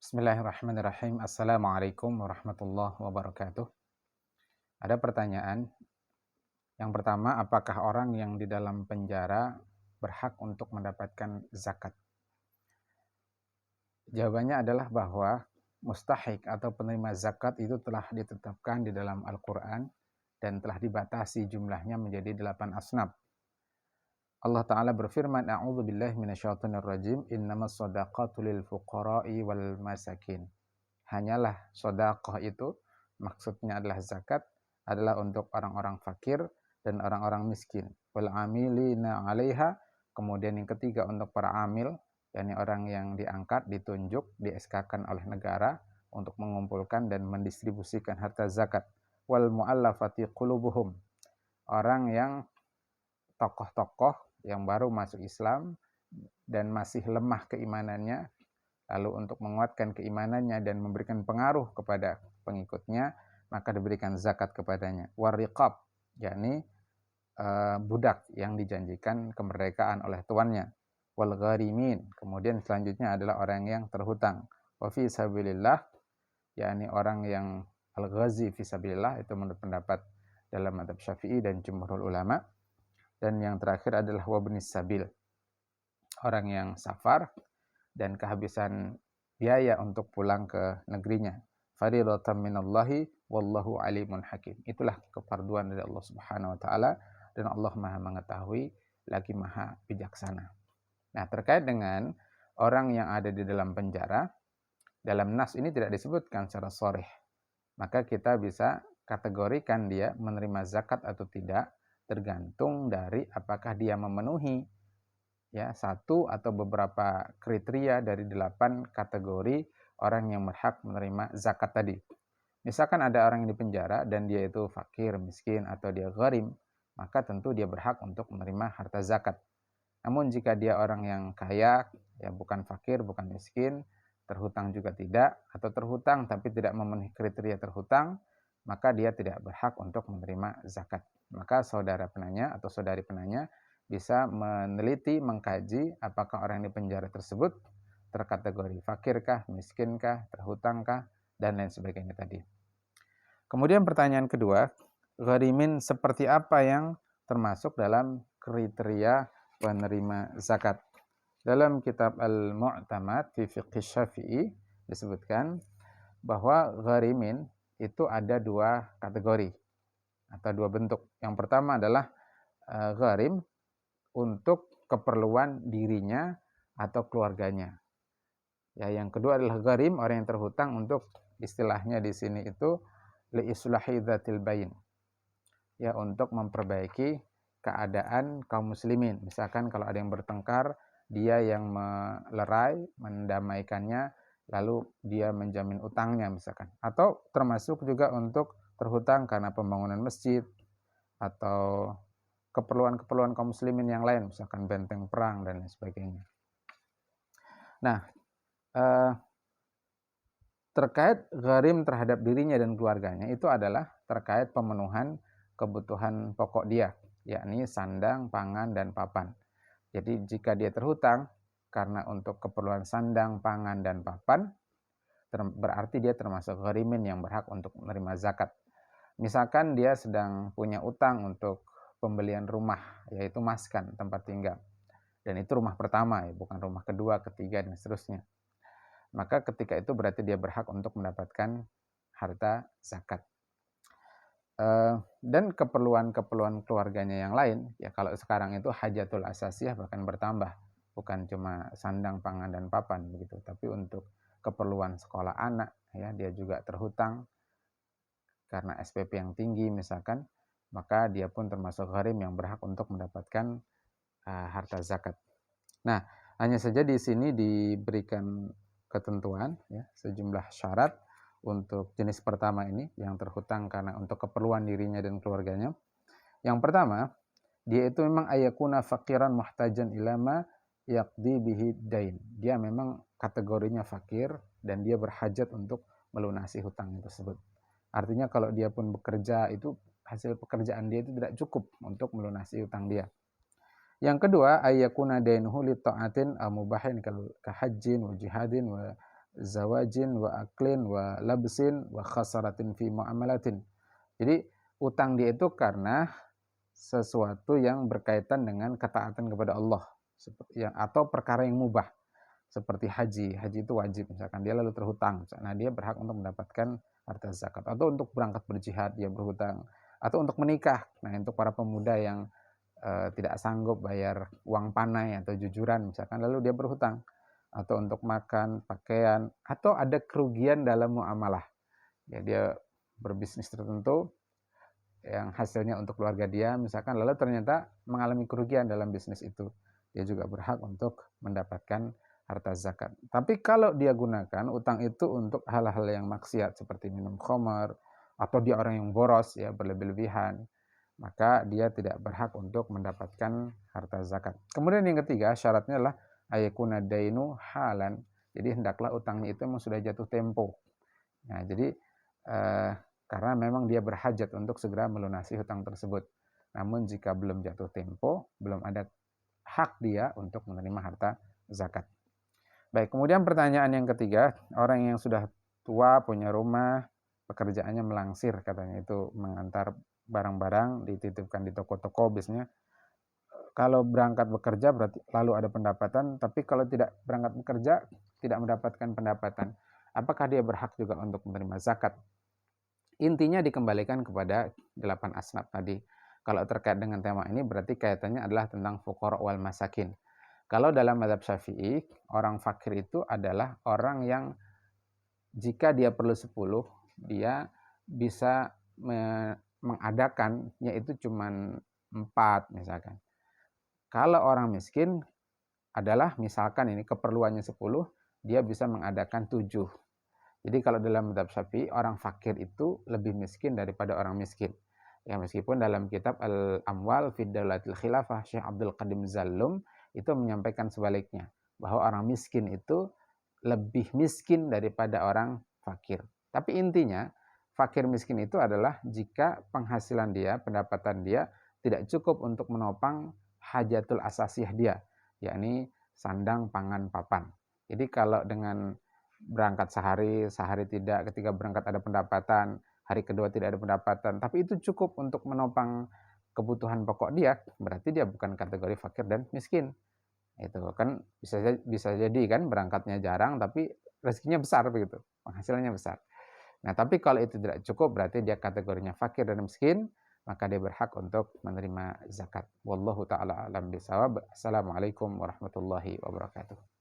Bismillahirrahmanirrahim. Assalamualaikum warahmatullahi wabarakatuh. Ada pertanyaan. Yang pertama, apakah orang yang di dalam penjara berhak untuk mendapatkan zakat? Jawabannya adalah bahwa mustahik atau penerima zakat itu telah ditetapkan di dalam Al-Quran dan telah dibatasi jumlahnya menjadi 8 asnaf. Allah Ta'ala berfirman, A'udzu billahi minasyaitonir rajim, innamas shadaqatu lil fuqara'i wal masakin. Hanyalah sedekah itu, maksudnya adalah zakat, adalah untuk orang-orang fakir dan orang-orang miskin. Wal amilina 'alaiha, kemudian yang ketiga untuk para amil, yakni orang yang diangkat, ditunjuk, di-SK-kan oleh negara untuk mengumpulkan dan mendistribusikan harta zakat. Wal mu'allafati qulubuhum, orang yang tokoh-tokoh yang baru masuk Islam dan masih lemah keimanannya, lalu untuk menguatkan keimanannya dan memberikan pengaruh kepada pengikutnya, maka diberikan zakat kepadanya. Warriqab, yakni budak yang dijanjikan kemerdekaan oleh tuannya. Wal gharimin, kemudian selanjutnya adalah orang yang terhutang. Wa fi sabilillah, yakni orang yang al-ghazi fi sabilillah, itu menurut pendapat dalam mazhab Syafi'i dan jumhurul ulama. Dan yang terakhir adalah wabnis sabil, orang yang safar dan kehabisan biaya untuk pulang ke negerinya. Faridatan minallahi wallahu alimun hakim. Itulah kefarduan dari Allah Subhanahu wa taala dan Allah Maha mengetahui lagi Maha bijaksana. Nah, terkait dengan orang yang ada di dalam penjara, dalam nas ini tidak disebutkan secara sharih. Maka kita bisa kategorikan dia menerima zakat atau tidak tergantung dari apakah dia memenuhi satu atau beberapa kriteria dari 8 kategori orang yang berhak menerima zakat tadi. Misalkan ada orang yang di penjara dan dia itu fakir, miskin, atau dia gharim, maka tentu dia berhak untuk menerima harta zakat. Namun jika dia orang yang kaya, bukan fakir, bukan miskin, terhutang juga tidak, atau terhutang tapi tidak memenuhi kriteria terhutang, maka dia tidak berhak untuk menerima zakat. Maka saudara penanya atau saudari penanya bisa meneliti, mengkaji apakah orang di penjara tersebut terkategori fakirkah, miskinkah, terhutangkah, dan lain sebagainya tadi. Kemudian pertanyaan kedua, gharimin seperti apa yang termasuk dalam kriteria penerima zakat? Dalam kitab Al-Mu'tamad fi Fiqh Syafi'i disebutkan bahwa gharimin itu ada 2 kategori atau 2 bentuk. Yang pertama adalah gharim untuk keperluan dirinya atau keluarganya. Yang kedua adalah gharim, orang yang terhutang untuk istilahnya di sini itu liislahi dzatil bain. Untuk memperbaiki keadaan kaum muslimin. Misalkan kalau ada yang bertengkar, dia yang melerai, mendamaikannya, lalu dia menjamin utangnya misalkan. Atau termasuk juga untuk terhutang karena pembangunan masjid atau keperluan-keperluan kaum muslimin yang lain, misalkan benteng perang dan lain sebagainya. Nah, terkait gharim terhadap dirinya dan keluarganya itu adalah terkait pemenuhan kebutuhan pokok dia, yakni sandang, pangan, dan papan. Jadi jika dia terhutang karena untuk keperluan sandang, pangan, dan papan, berarti dia termasuk gharimin yang berhak untuk menerima zakat. Misalkan dia sedang punya utang untuk pembelian rumah, yaitu maskan, tempat tinggal. Dan itu rumah pertama, bukan rumah kedua, ketiga, dan seterusnya. Maka ketika itu berarti dia berhak untuk mendapatkan harta zakat. Dan keperluan-keperluan keluarganya yang lain, kalau sekarang itu hajatul asasiyah bahkan bertambah. Bukan cuma sandang, pangan, dan papan, begitu. Tapi untuk keperluan sekolah anak, dia juga terhutang karena SPP yang tinggi misalkan, maka dia pun termasuk gharim yang berhak untuk mendapatkan harta zakat. Nah, hanya saja di sini diberikan ketentuan, sejumlah syarat untuk jenis pertama ini yang terhutang karena untuk keperluan dirinya dan keluarganya. Yang pertama, dia itu memang ayakuna faqiran muhtajan ilama yaqdi bihi dain. Dia memang kategorinya fakir dan dia berhajat untuk melunasi hutang tersebut. Artinya kalau dia pun bekerja, itu hasil pekerjaan dia itu tidak cukup untuk melunasi hutang dia. Yang kedua, ayyakuna dainuhu li ta'atin aw mubahin ka hajjin wa jihadin wa zawajin wa aklin wa labsin wa khasaratin fi muamalatin. Jadi utang dia itu karena sesuatu yang berkaitan dengan ketaatan kepada Allah atau perkara yang mubah seperti haji. Haji itu wajib misalkan dia lalu terhutang. Nah, dia berhak untuk mendapatkan harta zakat, atau untuk berangkat berjihad dia berhutang, atau untuk menikah. Nah, untuk para pemuda yang tidak sanggup bayar uang panai atau jujuran misalkan, lalu dia berhutang, atau untuk makan, pakaian, atau ada kerugian dalam muamalah. Ya, dia berbisnis tertentu yang hasilnya untuk keluarga dia misalkan, lalu ternyata mengalami kerugian dalam bisnis itu, dia juga berhak untuk mendapatkan harta zakat. Tapi kalau dia gunakan utang itu untuk hal-hal yang maksiat seperti minum khamar, atau dia orang yang boros ya, berlebih-lebihan, maka dia tidak berhak untuk mendapatkan harta zakat. Kemudian yang ketiga, syaratnya adalah ayakuna dainu halan. Jadi hendaklah utangnya itu memang sudah jatuh tempo. Nah, jadi karena memang dia berhajat untuk segera melunasi hutang tersebut. Namun jika belum jatuh tempo, belum ada hak dia untuk menerima harta zakat. Baik, kemudian pertanyaan yang ketiga, orang yang sudah tua, punya rumah, pekerjaannya melangsir katanya, itu mengantar barang-barang dititipkan di toko-toko biasanya. Kalau berangkat bekerja berarti lalu ada pendapatan, tapi kalau tidak berangkat bekerja tidak mendapatkan pendapatan. Apakah dia berhak juga untuk menerima zakat? Intinya dikembalikan kepada 8 asnaf tadi. Kalau terkait dengan tema ini berarti kaitannya adalah tentang fuqara wal masakin. Kalau dalam mazhab Syafi'i, orang fakir itu adalah orang yang jika dia perlu 10, dia bisa mengadakan yaitu cuma 4 misalkan. Kalau orang miskin adalah misalkan ini keperluannya 10, dia bisa mengadakan 7. Jadi kalau dalam mazhab Syafi'i, orang fakir itu lebih miskin daripada orang miskin. Ya, meskipun dalam kitab Al-Amwal fi Daulatil Khilafah, Syekh Abdul Qadim Zallum itu menyampaikan sebaliknya, bahwa orang miskin itu lebih miskin daripada orang fakir. Tapi intinya, fakir miskin itu adalah jika penghasilan dia, pendapatan dia tidak cukup untuk menopang hajatul asasiyah dia, yakni sandang, pangan, papan. Jadi kalau dengan berangkat sehari tidak, ketika berangkat ada pendapatan, hari kedua tidak ada pendapatan, tapi itu cukup untuk menopang kebutuhan pokok dia, berarti dia bukan kategori fakir dan miskin. Itu kan bisa jadi kan berangkatnya jarang tapi rezekinya besar begitu, penghasilannya besar. Nah, tapi kalau itu tidak cukup berarti dia kategorinya fakir dan miskin, maka dia berhak untuk menerima zakat. Wallahu taala alam bisawab. Assalamualaikum warahmatullahi wabarakatuh.